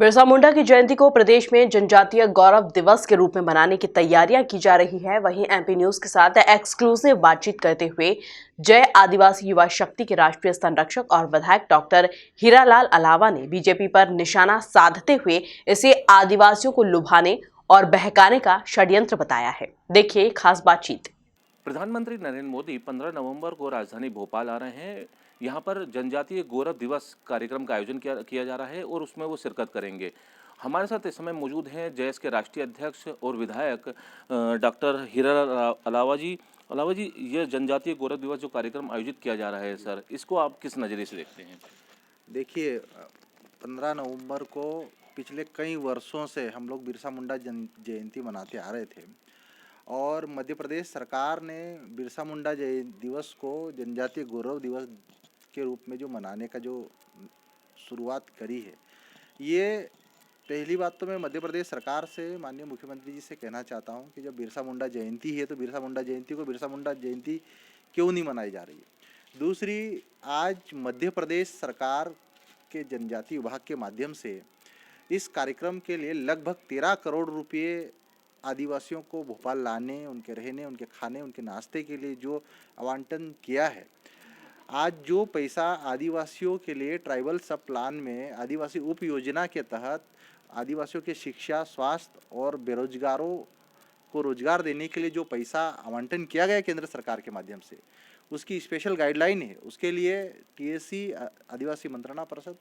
बिरसा मुंडा की जयंती को प्रदेश में जनजातीय गौरव दिवस के रूप में मनाने की तैयारियां की जा रही है। वहीं एमपी न्यूज के साथ एक्सक्लूसिव बातचीत करते हुए जय आदिवासी युवा शक्ति के राष्ट्रीय संरक्षक और विधायक डॉक्टर हीरालाल अलावा ने बीजेपी पर निशाना साधते हुए इसे आदिवासियों को लुभाने और बहकाने का षड्यंत्र बताया है। देखिए खास बातचीत। प्रधानमंत्री नरेंद्र मोदी 15 नवंबर को राजधानी भोपाल आ रहे हैं। यहाँ पर जनजातीय गौरव दिवस कार्यक्रम का आयोजन किया जा रहा है और उसमें वो शिरकत करेंगे। हमारे साथ इस समय मौजूद हैं जयस के राष्ट्रीय अध्यक्ष और विधायक डॉक्टर हीरा अलावा जी, ये जनजातीय गौरव दिवस जो कार्यक्रम आयोजित किया जा रहा है सर, इसको आप किस नज़रिए से देखते हैं? देखिए, 15 नवंबर को पिछले कई वर्षों से हम लोग बिरसा मुंडा जयंती मनाते आ रहे थे और मध्य प्रदेश सरकार ने बिरसा मुंडा दिवस को जनजातीय गौरव दिवस के रूप में जो मनाने का जो शुरुआत करी है, ये पहली बात तो मैं मध्य प्रदेश सरकार से माननीय मुख्यमंत्री जी से कहना चाहता हूँ कि जब बिरसा मुंडा जयंती है तो बिरसा मुंडा जयंती को बिरसा मुंडा जयंती क्यों नहीं मनाई जा रही है। दूसरी, आज मध्य प्रदेश सरकार के जनजाति विभाग के माध्यम से इस कार्यक्रम के लिए लगभग 13 करोड़ रुपए आदिवासियों को भोपाल लाने, उनके रहने, उनके खाने, उनके नाश्ते के लिए जो आवंटन किया है, आज जो पैसा आदिवासियों के लिए ट्राइबल सब प्लान में आदिवासी उप योजना के तहत आदिवासियों के शिक्षा, स्वास्थ्य और बेरोजगारों को रोजगार देने के लिए जो पैसा आवंटन किया गया केंद्र सरकार के माध्यम से, उसकी स्पेशल गाइडलाइन है। उसके लिए टीएससी आदिवासी मंत्रणा परिषद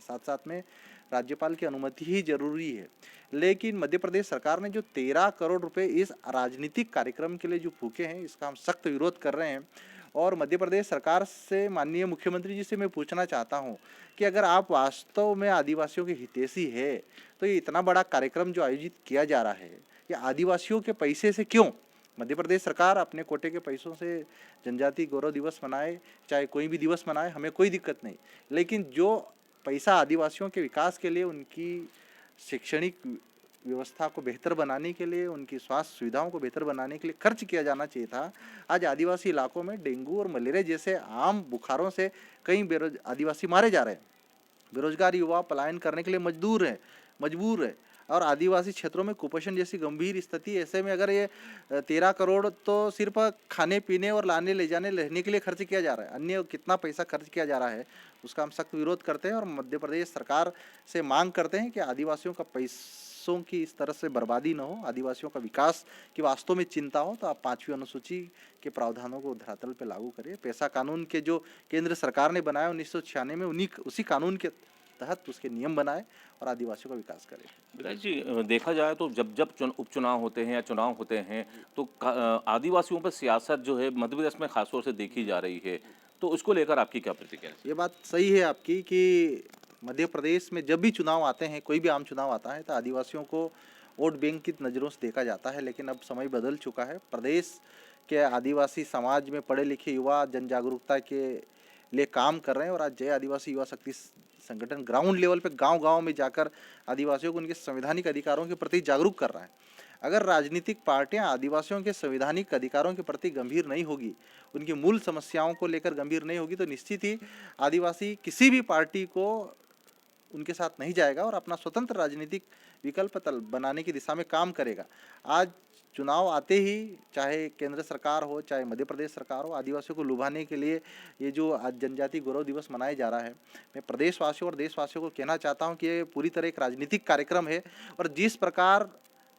साथ साथ में राज्यपाल की अनुमति ही जरूरी है। लेकिन मध्य प्रदेश सरकार ने जो 13 करोड़ रुपए इस राजनीतिक कार्यक्रम के लिए जो फूके हैं, इसका हम सख्त विरोध कर रहे हैं। और मध्य प्रदेश सरकार से माननीय मुख्यमंत्री जी से मैं पूछना चाहता हूं कि अगर आप वास्तव में आदिवासियों के हितैषी है तो ये इतना बड़ा कार्यक्रम जो आयोजित किया जा रहा है, ये आदिवासियों के पैसे से क्यों? मध्य प्रदेश सरकार अपने कोटे के पैसों से जनजाति गौरव दिवस मनाए, चाहे कोई भी दिवस मनाए, हमें कोई दिक्कत नहीं। लेकिन जो पैसा आदिवासियों के विकास के लिए, उनकी शैक्षणिक व्यवस्था को बेहतर बनाने के लिए, उनकी स्वास्थ्य सुविधाओं को बेहतर बनाने के लिए खर्च किया जाना चाहिए था। आज आदिवासी इलाकों में डेंगू और मलेरिया जैसे आम बुखारों से कई आदिवासी मारे जा रहे हैं। बेरोजगार युवा पलायन करने के लिए मजबूर है और आदिवासी क्षेत्रों में कुपोषण जैसी गंभीर स्थिति। ऐसे में अगर ये 13 करोड़ तो सिर्फ खाने पीने और लाने ले जाने रहने के लिए खर्च किया जा रहा है, अन्य कितना पैसा खर्च किया जा रहा है, उसका हम सख्त विरोध करते हैं और मध्य प्रदेश सरकार से मांग करते हैं कि आदिवासियों का पैसों की इस तरह से बर्बादी न हो, आदिवासियों का विकास की वास्तव में चिंता हो तो आप 5वीं अनुसूची के प्रावधानों को धरातल पर लागू करिए। पैसा कानून के जो केंद्र सरकार ने बनाया 1996 में, उसी कानून के तहत उसके नियम बनाए और आदिवासियों का विकास करें। विधायक जी, देखा जाए तो जब उपचुनाव होते हैं या चुनाव होते हैं तो आदिवासियों पर सियासत जो है मध्य प्रदेश में खासतौर से देखी जा रही है, तो उसको लेकर आपकी क्या प्रतिक्रिया है? ये बात सही है आपकी कि मध्य प्रदेश में जब भी चुनाव आते हैं, कोई भी आम चुनाव आता है तो आदिवासियों को वोट बैंक की नज़रों से देखा जाता है। लेकिन अब समय बदल चुका है। प्रदेश के आदिवासी समाज में पढ़े लिखे युवा जन जागरूकता के लिए काम कर रहे हैं और आज जय आदिवासी युवा शक्ति संगठन ग्राउंड लेवल पे गांव-गांव में जाकर आदिवासियों को उनके संवैधानिक अधिकारों के प्रति जागरूक कर रहा है। अगर राजनीतिक पार्टियां आदिवासियों के संवैधानिक अधिकारों के प्रति गंभीर नहीं होगी, उनकी मूल समस्याओं को लेकर गंभीर नहीं होगी, तो निश्चित ही आदिवासी किसी भी पार्टी को उनके साथ नहीं जाएगा और अपना स्वतंत्र राजनीतिक विकल्प बनाने की दिशा में काम करेगा। आज चुनाव आते ही चाहे केंद्र सरकार हो, चाहे मध्य प्रदेश सरकार हो, आदिवासियों को लुभाने के लिए ये जो आज जनजाति गौरव दिवस मनाया जा रहा है, मैं प्रदेशवासियों और देशवासियों को कहना चाहता हूं कि ये पूरी तरह एक राजनीतिक कार्यक्रम है। और जिस प्रकार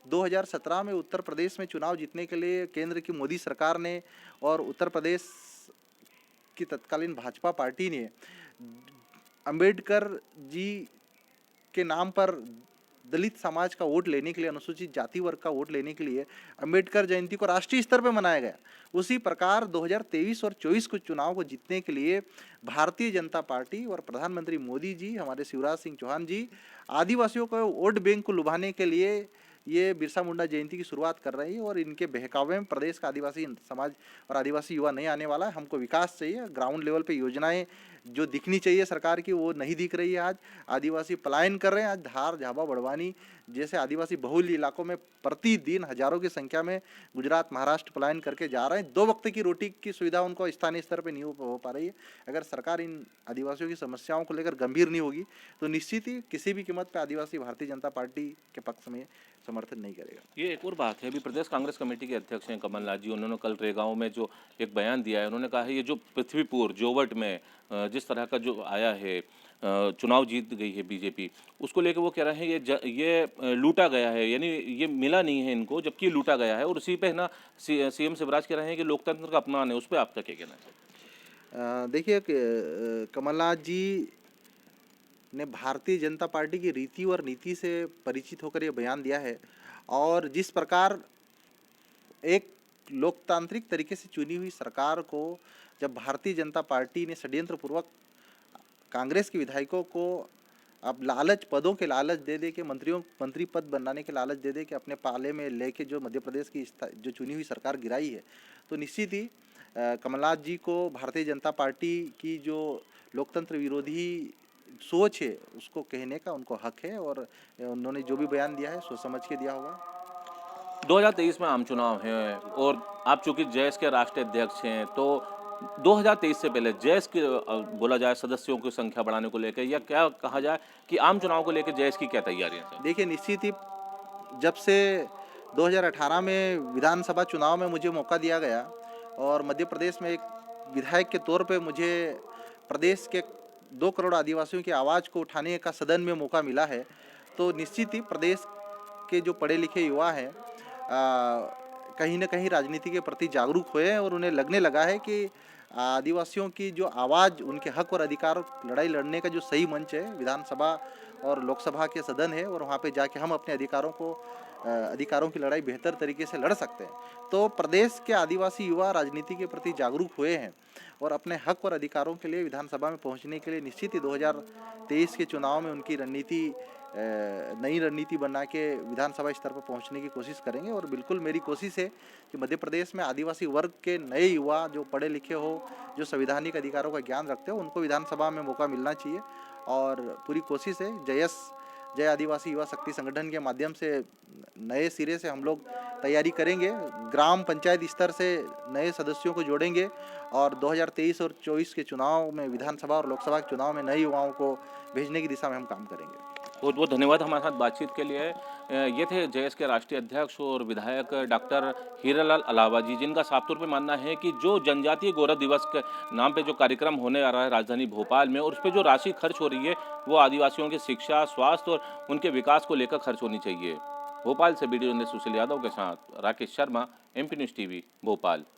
2017 में उत्तर प्रदेश में चुनाव जीतने के लिए केंद्र की मोदी सरकार ने और उत्तर प्रदेश की तत्कालीन भाजपा पार्टी ने अंबेडकर जी के नाम पर दलित समाज का वोट लेने के लिए, अनुसूचित जाति वर्ग का वोट लेने के लिए अंबेडकर जयंती को राष्ट्रीय स्तर पर मनाया गया, उसी प्रकार 2023 और 24 को चुनाव को जीतने के लिए भारतीय जनता पार्टी और प्रधानमंत्री मोदी जी, हमारे शिवराज सिंह चौहान जी आदिवासियों को वोट बैंक को लुभाने के लिए ये बिरसा मुंडा जयंती की शुरुआत कर रही है। और इनके बहकावे में प्रदेश का आदिवासी समाज और आदिवासी युवा नहीं आने वाला है। हमको विकास चाहिए, ग्राउंड लेवल पे योजनाएं जो दिखनी चाहिए सरकार की वो नहीं दिख रही है। आज आदिवासी पलायन कर रहे हैं। आज धार, झाबा, बड़वानी जैसे आदिवासी बहुल इलाकों में प्रतिदिन हजारों की संख्या में गुजरात, महाराष्ट्र पलायन करके जा रहे हैं। 2 वक्त की रोटी की सुविधा उनको स्थानीय स्तर पर नहीं हो पा रही है। अगर सरकार इन आदिवासियों की समस्याओं को लेकर गंभीर नहीं होगी तो निश्चित ही किसी भी कीमत पर आदिवासी भारतीय जनता पार्टी के पक्ष में समर्थन नहीं करेगा। ये एक और बात है, अभी प्रदेश कांग्रेस कमेटी के अध्यक्ष हैं कमलनाथ जी, उन्होंने कल रेगांव में जो एक बयान दिया है, उन्होंने कहा है ये जो पृथ्वीपुर जोवट में जिस तरह का जो आया है, चुनाव जीत गई है बीजेपी, उसको लेकर वो कह रहे हैं ये लूटा गया है, यानी ये मिला नहीं है इनको, जबकि ये लूटा गया है। और उसी पे है ना सीएम शिवराज कह रहे हैं कि लोकतंत्र का अपमान है। उस पर आपका क्या कहना है? देखिए कमलनाथ जी ने भारतीय जनता पार्टी की रीति और नीति से परिचित होकर ये बयान दिया है। और जिस प्रकार एक लोकतांत्रिक तरीके से चुनी हुई सरकार को जब भारतीय जनता पार्टी ने षड्यंत्र पूर्वक कांग्रेस के विधायकों को अब लालच, पदों के लालच दे के मंत्री पद बनाने के लालच दे के अपने पाले में लेके जो मध्य प्रदेश की जो चुनी हुई सरकार गिराई है, तो निश्चित ही कमलनाथ जी को भारतीय जनता पार्टी की जो लोकतंत्र विरोधी सोच है उसको कहने का उनको हक है। और उन्होंने जो भी बयान दिया है सोच समझ के दिया होगा। 2023 में आम चुनाव हैं और आप चूंकि जैस के राष्ट्रीय अध्यक्ष हैं, तो 2023 से पहले जैस के बोला जाए सदस्यों की संख्या बढ़ाने को लेकर, या क्या कहा जाए कि आम चुनाव को लेकर जैस की क्या तैयारियां हैं? देखिए निश्चित ही जब से 2018 में विधानसभा चुनाव में मुझे मौका दिया गया और मध्य प्रदेश में एक विधायक के तौर पे मुझे प्रदेश के 2 करोड़ आदिवासियों की आवाज़ को उठाने का सदन में मौका मिला है, तो निश्चित ही प्रदेश के जो पढ़े लिखे युवा हैं कहीं ना कहीं राजनीति के प्रति जागरूक हुए हैं और उन्हें लगने लगा है कि आदिवासियों की जो आवाज़, उनके हक और अधिकार लड़ाई लड़ने का जो सही मंच है विधानसभा और लोकसभा के सदन है, और वहाँ पे जाके हम अपने अधिकारों की लड़ाई बेहतर तरीके से लड़ सकते हैं। तो प्रदेश के आदिवासी युवा राजनीति के प्रति जागरूक हुए हैं और अपने हक और अधिकारों के लिए विधानसभा में पहुंचने के लिए निश्चित ही 2023 के चुनाव में उनकी नई रणनीति बना के विधानसभा स्तर पर पहुंचने की कोशिश करेंगे। और बिल्कुल मेरी कोशिश है कि मध्य प्रदेश में आदिवासी वर्ग के नए युवा जो पढ़े लिखे हो, जो संवैधानिक अधिकारों का ज्ञान रखते हो, उनको विधानसभा में मौका मिलना चाहिए। और पूरी कोशिश है जय आदिवासी युवा शक्ति संगठन के माध्यम से नए सिरे से हम लोग तैयारी करेंगे। ग्राम पंचायत स्तर से नए सदस्यों को जोड़ेंगे और 2023 और 24 के चुनाव में विधानसभा और लोकसभा के चुनाव में नए युवाओं को भेजने की दिशा में हम काम करेंगे। बहुत बहुत धन्यवाद हमारे साथ बातचीत के लिए। ये थे जैस के राष्ट्रीय अध्यक्ष और विधायक डॉक्टर हीरालाल अलावा जी, जिनका साफ तौर पे मानना है कि जो जनजातीय गौरव दिवस के नाम पे जो कार्यक्रम होने आ रहा है राजधानी भोपाल में, और उस पर जो राशि खर्च हो रही है वो आदिवासियों की शिक्षा, स्वास्थ्य और उनके विकास को लेकर खर्च होनी चाहिए। भोपाल से वीडियो जर्नलिस्ट सुशील यादव के साथ Rakesh Sharma, MP news TV, Bhopal.